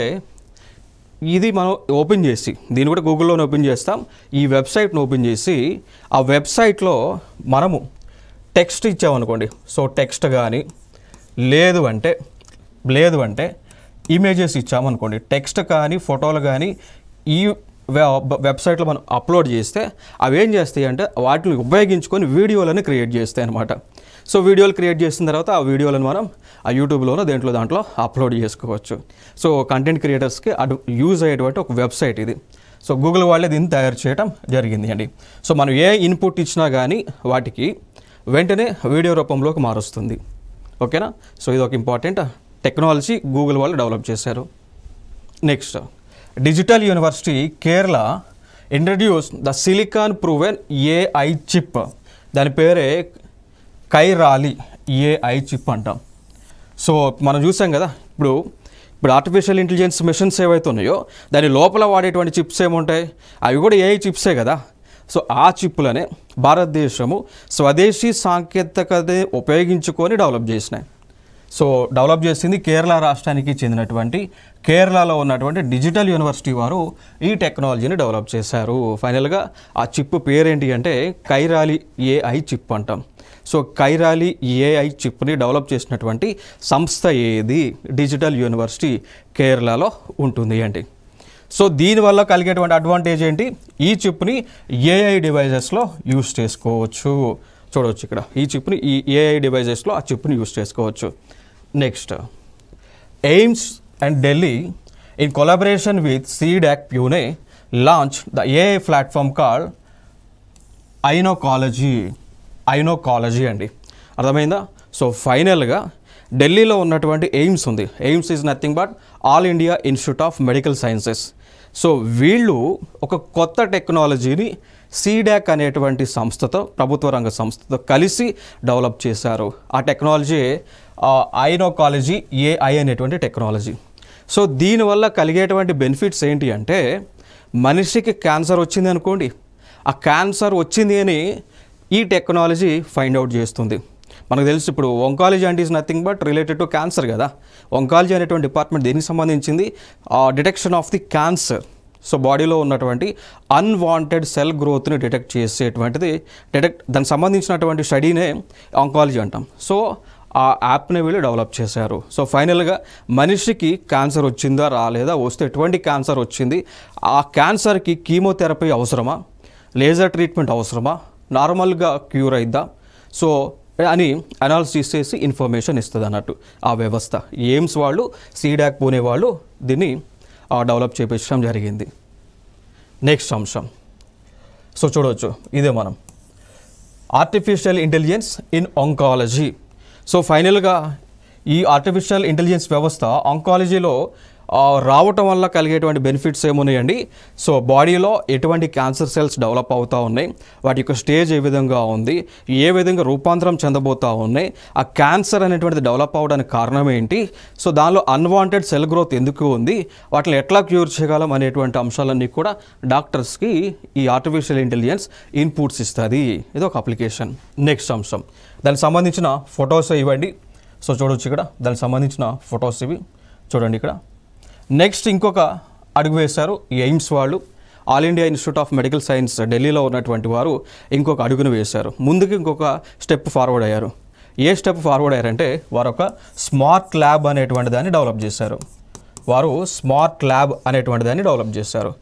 ఇది మనం ఓపెన్ చేసి, దీన్ని కూడా గూగుల్లోనే ఓపెన్ చేస్తాం, ఈ వెబ్సైట్ను ఓపెన్ చేసి ఆ వెబ్సైట్లో మనము టెక్స్ట్ ఇచ్చామనుకోండి, సో టెక్స్ట్ కానీ లేదు అంటే ఇమేజెస్ ఇచ్చామనుకోండి, టెక్స్ట్ కానీ ఫోటోలు కానీ ఈ వెబ్సైట్లో మనం అప్లోడ్ చేస్తే అవి ఏం చేస్తాయి అంటే వాటిని ఉపయోగించుకొని వీడియోలను క్రియేట్ చేస్తాయి అన్నమాట. సో వీడియోలు క్రియేట్ చేసిన తర్వాత ఆ వీడియోలను మనం ఆ యూట్యూబ్లోనో దాంట్లో అప్లోడ్ చేసుకోవచ్చు. సో కంటెంట్ క్రియేటర్స్కి యూజ్ అయ్యేటువంటి ఒక వెబ్సైట్ ఇది. సో గూగుల్ వాళ్ళే దీన్ని తయారు చేయడం జరిగింది అండి. సో మనం ఏ ఇన్పుట్ ఇచ్చినా కానీ వాటికి వెంటనే వీడియో రూపంలోకి మారుస్తుంది. ఓకేనా? సో ఇది ఒక ఇంపార్టెంట్ టెక్నాలజీ గూగుల్ వాళ్ళు డెవలప్ చేశారు. Next, digital university Kerala introduce the silicon proven AI chip. దాని పేరే కైరాలి ఏఐ చిప్ అంటాం. సో మనం చూసాం కదా, ఇప్పుడు ఆర్టిఫిషియల్ ఇంటెలిజెన్స్ మిషన్స్ ఏవైతే ఉన్నాయో దాని లోపల వాడేటువంటి చిప్స్ ఏముంటాయి, అవి కూడా ఏఐ చిప్సే కదా. సో ఆ చిప్పులనే భారతదేశము స్వదేశీ సాంకేతికత ఉపయోగించుకొని డెవలప్ చేసినాయి. సో డెవలప్ చేసింది కేరళ రాష్ట్రానికి చెందినటువంటి కేరళలో ఉన్నటువంటి డిజిటల్ యూనివర్సిటీ వారు ఈ టెక్నాలజీని డెవలప్ చేశారు. ఫైనల్గా ఆ చిప్ పేరేంటి అంటే కైరాలి ఏఐ చిప్ అంటాం. సో కైరాలి ఏఐ చిప్ని డెవలప్ చేసినటువంటి సంస్థ ఏది? డిజిటల్ యూనివర్సిటీ కేరళలో ఉంటుంది అండి. సో దీనివల్ల కలిగేటువంటి అడ్వాంటేజ్ ఏంటి? ఈ చిప్ని ఏఐ డివైజెస్లో యూస్ చేసుకోవచ్చు. చూడవచ్చు ఇక్కడ ఈ చిప్ని ఈ ఏఐ డివైజెస్లో ఆ చిప్ని యూస్ చేసుకోవచ్చు. Next, AIIMS and Delhi in collaboration with CDAC Pune launch the AI platform called iOncology అండి. అర్థమైందా? సో ఫైనల్గా ఢిల్లీలో ఉన్నటువంటి ఎయిమ్స్ ఉంది. AIIMS is nothing but All India Institute of Medical Sciences. So వీళ్ళు ఒక కొత్త టెక్నాలజీని సీడాక్ అనేటువంటి సంస్థతో, ప్రభుత్వ రంగ సంస్థతో కలిసి డెవలప్ చేశారు. ఆ టెక్నాలజీ ఐనోకాలజీ ఏఐ అనేటువంటి టెక్నాలజీ. సో దీనివల్ల కలిగేటువంటి బెనిఫిట్స్ ఏంటి అంటే, మనిషికి క్యాన్సర్ వచ్చింది అనుకోండి, ఆ క్యాన్సర్ వచ్చింది అని ఈ టెక్నాలజీ ఫైండ్ అవుట్ చేస్తుంది. మనకు తెలుసు ఇప్పుడు ఒంకాలజీ అంటే is nothing but related to cancer కదా. ఒంకాలజీ అనేటువంటి డిపార్ట్మెంట్ దేనికి సంబంధించింది? Detection of the cancer. So బాడీలో ఉన్నటువంటి అన్వాంటెడ్ సెల్ గ్రోత్ని డిటెక్ట్ చేసేటువంటిది దానికి సంబంధించినటువంటి స్టడీనే ఆంకాలజీ అంటాం. సో ఆ యాప్ని వీళ్ళు డెవలప్ చేశారు. సో ఫైనల్గా మనిషికి క్యాన్సర్ వచ్చిందా రాలేదా, వస్తే ఎటువంటి క్యాన్సర్ వచ్చింది, ఆ క్యాన్సర్కి కీమోథెరపీ అవసరమా, లేజర్ ట్రీట్మెంట్ అవసరమా, నార్మల్గా క్యూర్ అయిద్దా, సో అని అనాలిసిస్ చేసి ఇన్ఫర్మేషన్ ఇస్తుంది అన్నట్టు ఆ వ్యవస్థ. ఎయిమ్స్ వాళ్ళు, సీడాక్ పూణే వాళ్ళు దీన్ని డెవలప్ చేయించడం జరిగింది. నెక్స్ట్ అంశం, సో చూడవచ్చు, ఇదే మనం artificial intelligence in oncology. So ఫైనల్గా ఈ ఆర్టిఫిషియల్ ఇంటెలిజెన్స్ వ్యవస్థ ఆంకాలజీలో రావటం వల్ల కలిగేటువంటి బెనిఫిట్స్ ఏమున్నాయండి? సో బాడీలో ఎటువంటి క్యాన్సర్ సెల్స్ డెవలప్ అవుతూ ఉన్నాయి, వాటి యొక్క స్టేజ్ ఏ విధంగా ఉంది, ఏ విధంగా రూపాంతరం చెందబోతూ ఉన్నాయి, ఆ క్యాన్సర్ అనేటువంటిది డెవలప్ అవ్వడానికి కారణం ఏంటి, సో దానిలో అన్వాంటెడ్ సెల్ గ్రోత్ ఎందుకు ఉంది, వాటిని ఎట్లా క్యూర్ చేయగలం అనేటువంటి అంశాలన్నీ కూడా డాక్టర్స్కి ఈ ఆర్టిఫిషియల్ ఇంటెలిజెన్స్ ఇన్పుట్స్ ఇస్తుంది. ఇది ఒక అప్లికేషన్. నెక్స్ట్ అంశం, దానికి సంబంధించిన ఫొటోస్ ఇవ్వండి. సో చూడవచ్చు ఇక్కడ దానికి సంబంధించిన ఫొటోస్ ఇవి చూడండి ఇక్కడ. నెక్స్ట్ ఇంకొక అడుగు వేశారు ఎయిమ్స్ వాళ్ళు, all India Institute of medical science ఢిల్లీలో ఉన్నటువంటి వారు ఇంకొక అడుగును వేశారు. ముందుకు ఇంకొక స్టెప్ ఫార్వర్డ్ అయ్యారు. ఏ స్టెప్ ఫార్వర్డ్ అయ్యారంటే, వారు ఒక స్మార్ట్ ల్యాబ్ అనేటువంటి దాన్ని డెవలప్ చేశారు.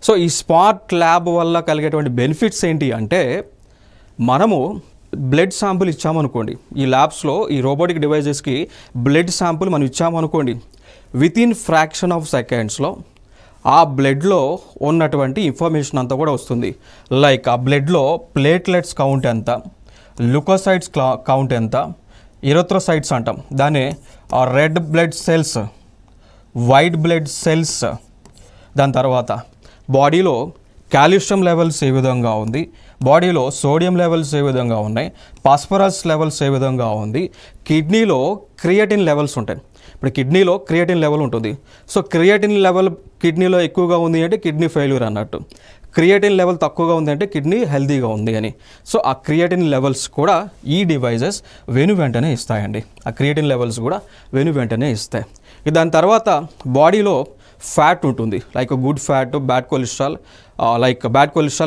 సో ఈ స్మార్ట్ ల్యాబ్ వల్ల కలిగేటువంటి బెనిఫిట్స్ ఏంటి అంటే, మనము బ్లడ్ శాంపుల్ ఇచ్చామనుకోండి, ఈ ల్యాబ్స్లో ఈ రోబోటిక్ డివైజెస్కి బ్లడ్ శాంపుల్ మనం ఇచ్చామనుకోండి, వితిన్ ఫ్రాక్షన్ ఆఫ్ సెకండ్స్లో ఆ బ్లడ్లో ఉన్నటువంటి ఇన్ఫర్మేషన్ అంతా కూడా వస్తుంది. లైక్ ఆ బ్లడ్లో ప్లేట్లెట్స్ కౌంట్ ఎంత, లుకోసైడ్స్ కౌంట్ ఎంత, ఎరిథ్రోసైట్స్ అంటాం దాన్ని, red blood cells, white blood cells, దాని తర్వాత బాడీలో కాల్షియం లెవెల్స్ ఏ విధంగా ఉంది, బాడీలో సోడియం లెవెల్స్ ఏ విధంగా ఉన్నాయి, ఫాస్ఫరస్ లెవెల్స్ ఏ విధంగా ఉంది, కిడ్నీలో క్రియేటిన్ లెవెల్స్ ఉంటాయి. ఇప్పుడు కిడ్నీలో క్రియేటిన్ లెవెల్ ఉంటుంది. సో క్రియేటిన్ లెవెల్ కిడ్నీలో ఎక్కువగా ఉంది అంటే కిడ్నీ ఫెయిల్యూర్ అన్నట్టు, క్రియేటిన్ లెవెల్ తక్కువగా ఉంది అంటే కిడ్నీ హెల్తీగా ఉంది అని. సో ఆ క్రియేటిన్ లెవెల్స్ కూడా ఈ డివైజెస్ వెంటనే ఇస్తాయండి. ఆ క్రియేటిన్ లెవెల్స్ కూడా వెంటనే ఇస్తాయి. దాని తర్వాత బాడీలో ఫ్యాట్ ఉంటుంది, like good fat, bad cholesterol,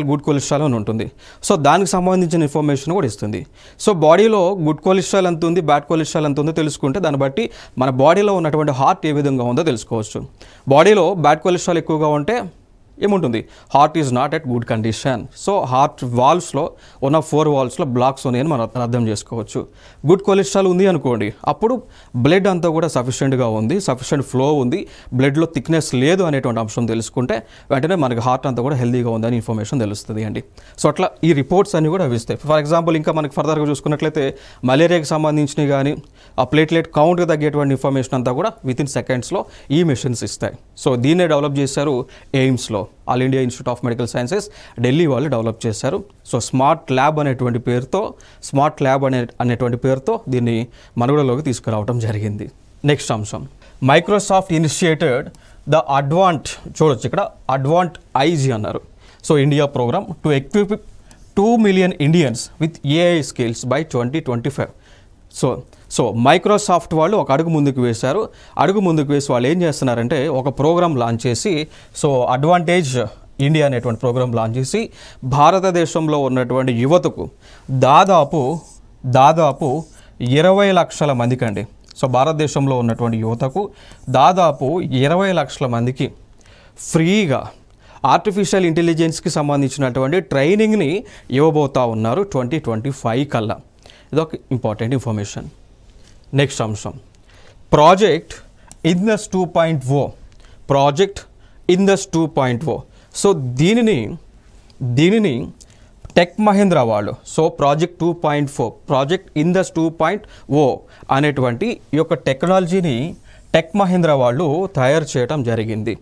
good cholesterol అని ఉంటుంది. సో దానికి సంబంధించిన ఇన్ఫర్మేషన్ కూడా ఇస్తుంది. సో బాడీలో గుడ్ కొలెస్ట్రాల్ ఎంత ఉంది, బ్యాడ్ కొలెస్ట్రాల్ ఎంత ఉందో తెలుసుకుంటే దాన్ని బట్టి మన బాడీలో ఉన్నటువంటి హార్ట్ ఏ విధంగా ఉందో తెలుసుకోవచ్చు. బాడీలో బ్యాడ్ కొలెస్ట్రాల్ ఎక్కువగా ఉంటే ఏముంటుంది, heart is not at good condition. So heart వాల్వ్స్లో ఉన్న 4 వాల్వ్స్లో బ్లాక్స్ ఉన్నాయని మనం అర్థం చేసుకోవచ్చు. గుడ్ కొలెస్ట్రాల్ ఉంది అనుకోండి, అప్పుడు బ్లడ్ అంతా కూడా సఫిషియెంట్గా ఉంది, సఫిషియెంట్ ఫ్లో ఉంది, బ్లడ్లో థిక్నెస్ లేదు అనేటువంటి అంశం తెలుసుకుంటే వెంటనే మనకి హార్ట్ అంతా కూడా హెల్తీగా ఉందని ఇన్ఫర్మేషన్ తెలుస్తుంది అండి. సో అట్లా ఈ రిపోర్ట్స్ అన్నీ కూడా ఇస్తాయి. ఫర్ ఎగ్జాంపుల్ ఇంకా మనకి ఫర్దర్గా చూసుకున్నట్లయితే మలేరియాకి సంబంధించినవి కానీ ఆ ప్లేట్లెట్ కౌంట్కి తగ్గేటువంటి ఇన్ఫర్మేషన్ అంతా కూడా వితిన్ సెకండ్స్లో ఈ మెషిన్స్ ఇస్తాయి. సో దీన్నే డెవలప్ చేశారు ఎయిమ్స్లో, All India Institute of Medical Sciences Delhi వాళ్ళు డెవలప్ చేశారు. సో స్మార్ట్ ల్యాబ్ అనేటువంటి పేరుతో దీన్ని మనుగడలోకి తీసుకురావడం జరిగింది. నెక్స్ట్ అంశం, మైక్రోసాఫ్ట్ ఇనిషియేటెడ్ ద చూడొచ్చు ఇక్కడ అడ్వాంట్ ఐజీ అన్నారు. So India program to equip 2 million Indians with AI skills by 2025. So Microsoft వాళ్ళు ఒక అడుగు ముందుకు వేశారు. అడుగు ముందుకు వేసి వాళ్ళు ఏం చేస్తున్నారంటే ఒక ప్రోగ్రామ్ లాంచ్ చేసి, సో అడ్వాంటేజ్ ఇండియా అనేటువంటి ప్రోగ్రామ్ లాంచ్ చేసి భారతదేశంలో ఉన్నటువంటి యువతకు దాదాపు 20 లక్షల మందికి అండి, సో భారతదేశంలో ఉన్నటువంటి యువతకు దాదాపు 20 లక్షల మందికి ఫ్రీగా ఆర్టిఫిషియల్ ఇంటెలిజెన్స్కి సంబంధించినటువంటి ట్రైనింగ్ని ఇవ్వబోతా ఉన్నారు 2025 కల్లా. ఇదొక ఇంపార్టెంట్ ఇన్ఫర్మేషన్. నెక్స్ట్ అంశం, ప్రాజెక్ట్ ఇండస్ 2.0. సో దీనిని టెక్ మహీంద్రా వాళ్ళు, సో ప్రాజెక్ట్ 2.4 ప్రాజెక్ట్ ఇండస్ 2.0 అనేటువంటి ఈ యొక్క టెక్నాలజీని టెక్ మహీంద్రా వాళ్ళు తయారు చేయడం జరిగింది.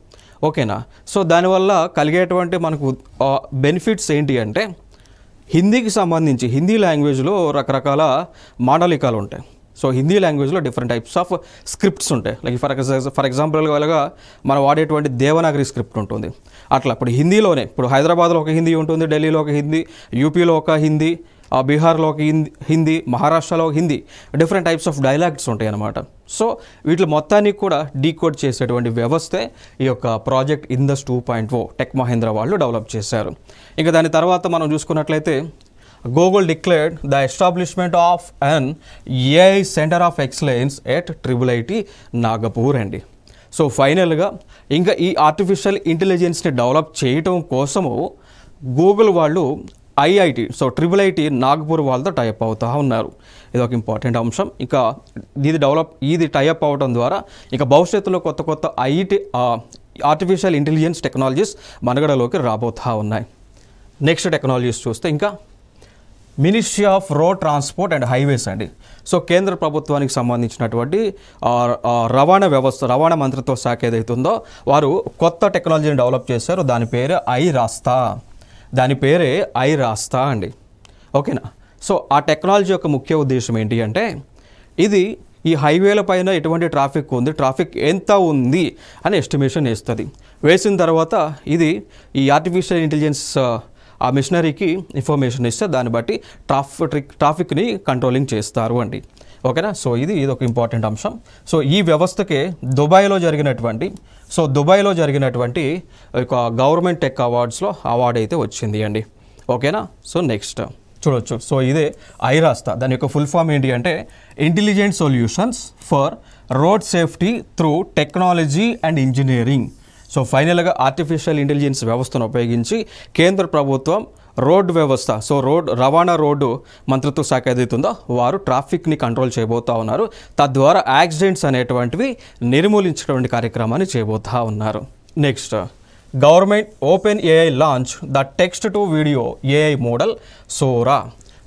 ఓకేనా. సో దానివల్ల కలిగేటువంటి మనకు బెనిఫిట్స్ ఏంటి అంటే, హిందీకి సంబంధించి హిందీ లాంగ్వేజ్లో రకరకాల మాండలికాలు ఉంటాయి. సో హిందీ లాంగ్వేజ్లో డిఫరెంట్ టైప్స్ ఆఫ్ స్క్రిప్ట్స్ ఉంటాయి. లైక్ ఫర్ ఎగ్జాంపుల్గా మనం వాడేటువంటి దేవనాగరి స్క్రిప్ట్ ఉంటుంది. అట్లా ఇప్పుడు హిందీలోనే, ఇప్పుడు హైదరాబాద్లో ఒక హిందీ ఉంటుంది, ఢిల్లీలో ఒక హిందీ, యూపీలో ఒక హిందీ, బీహార్లో ఒక హిందీ, మహారాష్ట్రలో ఒక హిందీ, డిఫరెంట్ టైప్స్ ఆఫ్ డైలాగ్ట్స్ ఉంటాయి అన్నమాట. సో వీటి మొత్తానికి కూడా డీకోడ్ చేసేటువంటి వ్యవస్థే ఈ యొక్క ప్రాజెక్ట్ ఇండస్ 2.0 టెక్ మహీంద్రా వాళ్ళు డెవలప్ చేశారు. ఇంకా దాని తర్వాత మనం చూసుకున్నట్లయితే Google declared the establishment of an AI center of excellence at IIIT Nagpur అండి. సో ఫైనల్గా ఇంకా ఈ ఆర్టిఫిషియల్ ఇంటెలిజెన్స్ని డెవలప్ చేయటం కోసము గూగుల్ వాళ్ళు ఐఐటి, సో IIIT నాగపూర్ వాళ్ళతో టైప్ అవుతూ ఉన్నారు. ఇది ఒక ఇంపార్టెంట్ అంశం. ఇంకా ఇది టైప్ అవడం ద్వారా ఇంకా భవిష్యత్తులో కొత్త ఆర్టిఫిషియల్ ఇంటెలిజెన్స్ టెక్నాలజీస్ మనుగడలోకి రాబోతూ ఉన్నాయి. నెక్స్ట్ టెక్నాలజీస్ చూస్తే ఇంకా ministry of road transport and highways అండి. సో కేంద్ర ప్రభుత్వానికి సంబంధించినటువంటి రవాణా మంత్రిత్వ శాఖ ఏదైతుందో వారు కొత్త టెక్నాలజీని డెవలప్ చేశారు. దాని పేరే ఐ రాస్తా అండి. ఓకేనా. సో ఆ టెక్నాలజీ యొక్క ముఖ్య ఉద్దేశం ఏంటి అంటే, ఇది ఈ హైవేల పైన ఎటువంటి ట్రాఫిక్ ఉంది, ట్రాఫిక్ ఎంత ఉంది అని ఎస్టిమేషన్ వేస్తుంది. వేసిన తర్వాత ఇది ఈ ఆర్టిఫిషియల్ ఇంటెలిజెన్స్ ఆ మిషనరీకి ఇన్ఫర్మేషన్ ఇస్తే దాన్ని బట్టి ట్రాఫిక్ని కంట్రోలింగ్ చేస్తారు అండి. ఓకేనా. సో ఇది ఒక ఇంపార్టెంట్ అంశం. సో ఈ వ్యవస్థకే దుబాయ్లో జరిగినటువంటి ఒక గవర్నమెంట్ టెక్ అవార్డ్స్లో అవార్డు అయితే వచ్చింది అండి. ఓకేనా. సో నెక్స్ట్ చూడొచ్చు. సో ఇదే ఐ రాస్తా, దాని యొక్క ఫుల్ ఫామ్ ఏంటి అంటే intelligent solutions for road safety through technology and engineering. So ఫైనల్గా ఆర్టిఫిషియల్ ఇంటెలిజెన్స్ వ్యవస్థను ఉపయోగించి కేంద్ర ప్రభుత్వం రోడ్డు వ్యవస్థ, సో రవాణా రోడ్డు మంత్రిత్వ శాఖ ఏదైతుందో వారు ట్రాఫిక్ని కంట్రోల్ చేయబోతూ ఉన్నారు. తద్వారా యాక్సిడెంట్స్ అనేటువంటివి నిర్మూలించేటువంటి కార్యక్రమాన్ని చేయబోతూ ఉన్నారు. Next, government open AI launch the text to video AI model Sora.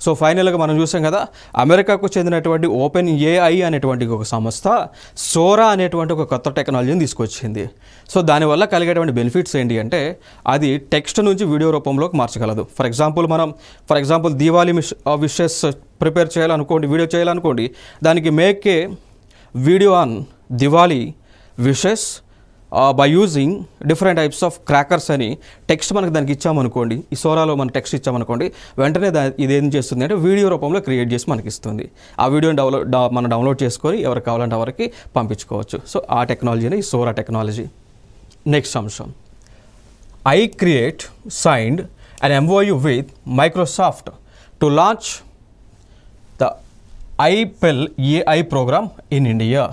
So ఫైనల్గా మనం చూసాం కదా, అమెరికాకు చెందినటువంటి ఓపెన్ ఏఐ అనేటువంటి ఒక సంస్థ సోరా అనేటువంటి ఒక కొత్త టెక్నాలజీని తీసుకొచ్చింది. సో దానివల్ల కలిగేటువంటి బెనిఫిట్స్ ఏంటి అంటే, అది టెక్స్ట్ నుంచి వీడియో రూపంలోకి మార్చగలదు. For example Diwali wishes prepare చేయాలనుకోండి, వీడియో చేయాలనుకోండి, దానికి make a video on Diwali wishes by using different types of crackers అని టెక్స్ట్ మనకు దానికి ఇచ్చామనుకోండి, ఈ సోరాలో మనం టెక్స్ట్ ఇచ్చామనుకోండి, వెంటనే ఇదేం చేస్తుంది అంటే వీడియో రూపంలో క్రియేట్ చేసి మనకి ఇస్తుంది. ఆ వీడియోని మనం డౌన్లోడ్ చేసుకొని ఎవరికి కావాలంటే ఎవరికి పంపించుకోవచ్చు. సో ఆ టెక్నాలజీని ఈ సోరా టెక్నాలజీ. నెక్స్ట్ అంశం, I create signed an MOU with Microsoft to launch the IPEL AI program in India.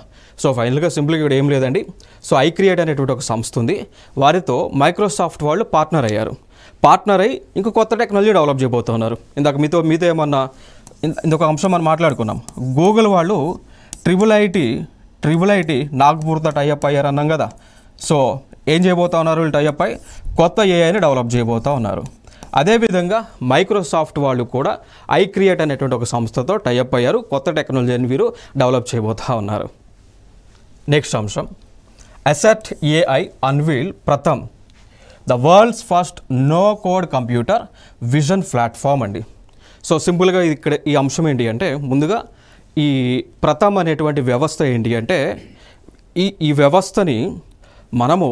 So ఫైనల్గా సింపుల్గా ఇక్కడ ఏం లేదండి, సో iCreate అనేటువంటి ఒక సంస్థ ఉంది, వారితో మైక్రోసాఫ్ట్ వాళ్ళు పార్ట్నర్ అయ్యారు. పార్ట్నర్ అయ్యి ఇంకో కొత్త టెక్నాలజీ డెవలప్ చేయబోతున్నారు. ఇందాక మీతో ఏమన్నా ఇంకొక అంశం మనం మాట్లాడుకున్నాం. గూగుల్ వాళ్ళు ట్రిపుల్ ఐటీ నాగ్పూర్తో టైఅప్ అయ్యారు అన్నాం కదా. సో ఏం చేయబోతా ఉన్నారు, వీళ్ళు టైఅప్ అయ్యి కొత్త ఏఐని డెవలప్ చేయబోతూ ఉన్నారు. అదేవిధంగా మైక్రోసాఫ్ట్ వాళ్ళు కూడా iCreate అనేటువంటి ఒక సంస్థతో టైఅప్ అయ్యారు, కొత్త టెక్నాలజీని వీరు డెవలప్ చేయబోతూ ఉన్నారు. నెక్స్ట్ అంశం, asset AI unveil Pratham the world's first no code computer vision platform అండి. సో సింపుల్గా ఇక్కడ ఈ అంశం ఏంటి అంటే, ముందుగా ఈ ప్రథమ్ అనేటువంటి వ్యవస్థ ఏంటి అంటే, ఈ వ్యవస్థని మనము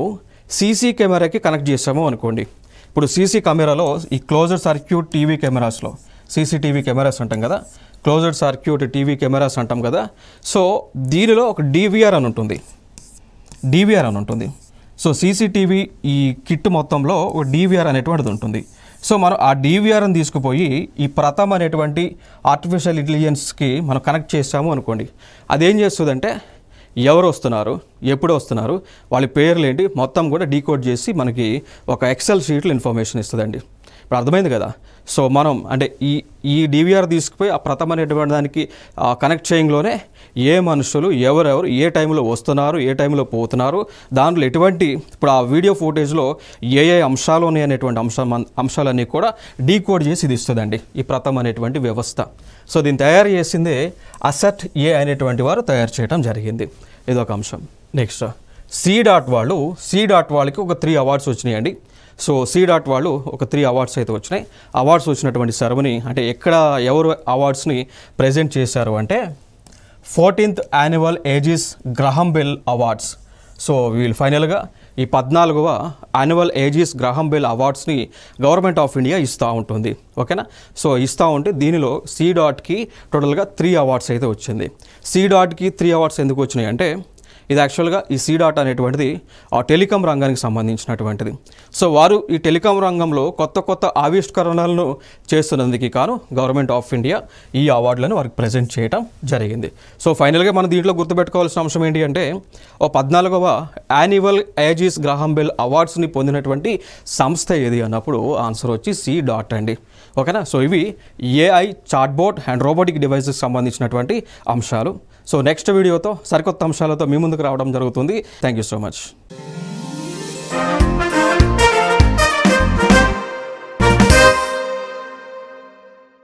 సీసీ కెమెరాకి కనెక్ట్ చేసాము అనుకోండి. ఇప్పుడు సీసీ కెమెరాలో ఈ క్లోజ్డ్ సర్క్యూట్ టీవీ కెమెరాస్లో సీసీటీవీ కెమెరాస్ అంటాం కదా, క్లోజ్డ్ సర్క్యూట్ టీవీ కెమెరాస్ అంటాం కదా. సో దీనిలో ఒక డివిఆర్ అని ఉంటుంది. సో సీసీటీవీ ఈ కిట్ మొత్తంలో ఒక డివిఆర్ అనేటువంటిది ఉంటుంది. సో మనం ఆ డివిఆర్ని తీసుకుపోయి ఈ ప్రథమ్ అనేటువంటి ఆర్టిఫిషియల్ ఇంటెలిజెన్స్కి మనం కనెక్ట్ చేసాము అనుకోండి. అదేం చేస్తుందంటే, ఎవరు వస్తున్నారు, ఎప్పుడు వస్తున్నారు, వాళ్ళ పేర్లు ఏంటి మొత్తం కూడా డీకోడ్ చేసి మనకి ఒక ఎక్సెల్ షీట్లో ఇన్ఫర్మేషన్ ఇస్తుందండి. ఇప్పుడు అర్థమైంది కదా. సో మనం అంటే ఈ డివిఆర్ తీసుకుపోయి ఆ ప్రథమ్ అనేటువంటి దానికి కనెక్ట్ చేయడంలోనే ఏ మనుషులు ఎవరెవరు ఏ టైంలో వస్తున్నారు, ఏ టైంలో పోతున్నారు, దాంట్లో ఎటువంటి ఇప్పుడు ఆ వీడియో ఫుటేజ్లో ఏ అంశాలు ఉన్నాయి అనేటువంటి అంశాలన్నీ కూడా డీకోడ్ చేసి ఇది ఇస్తుందండి ఈ ప్రథమ్ అనేటువంటి వ్యవస్థ. సో దీన్ని తయారు చేసిందే అసెట్ ఏ అనేటువంటి వారు తయారు చేయడం జరిగింది. ఇదొక అంశం. నెక్స్ట్ C.డాట్ వాళ్ళకి ఒక 3 అవార్డ్స్ వచ్చినాయండి. సో C.డాట్ వాళ్ళు ఒక 3 అవార్డ్స్ అయితే వచ్చినాయి. అవార్డ్స్ వచ్చినటువంటి సెరమనీ అంటే ఎవరు అవార్డ్స్ని ప్రజెంట్ చేశారు అంటే 14th annual Aegis Graham Bell awards. So వీళ్ళు ఫైనల్గా ఈ 14వ యాన్యువల్ ఏజిస్ గ్రహం బెల్ అవార్డ్స్ని గవర్నమెంట్ ఆఫ్ ఇండియా ఇస్తూ ఉంటుంది. ఓకేనా. సో ఇస్తూ ఉంటే దీనిలో C.డాట్కి టోటల్గా 3 అవార్డ్స్ అయితే వచ్చింది. C.డాట్కి 3 అవార్డ్స్ ఎందుకు వచ్చినాయి అంటే, ఇది యాక్చువల్గా ఈ C.డాట్ అనేటువంటిది ఆ టెలికాం రంగానికి సంబంధించినటువంటిది. సో వారు ఈ టెలికాం రంగంలో కొత్త ఆవిష్కరణలను చేస్తున్నందుకు కాను గవర్నమెంట్ ఆఫ్ ఇండియా ఈ అవార్డులను వారికి ప్రజెంట్ చేయడం జరిగింది. సో ఫైనల్గా మనం దీంట్లో గుర్తుపెట్టుకోవాల్సిన అంశం ఏంటి అంటే, 14వ యాన్యువల్ ఏజిస్ గ్రహం బెల్ అవార్డ్స్ని పొందినటువంటి సంస్థ ఏది అన్నప్పుడు ఆన్సర్ వచ్చి C.డాట్ అండి. ఓకేనా. సో ఇవి ఏఐ, చాట్బోట్ అండ్ రోబోటిక్ డివైసెస్కి సంబంధించినటువంటి అంశాలు. సో నెక్స్ట్ వీడియోతో సరికొత్త అంశాలతో మీ ముందుకు రావడం జరుగుతుంది. Thank you so much.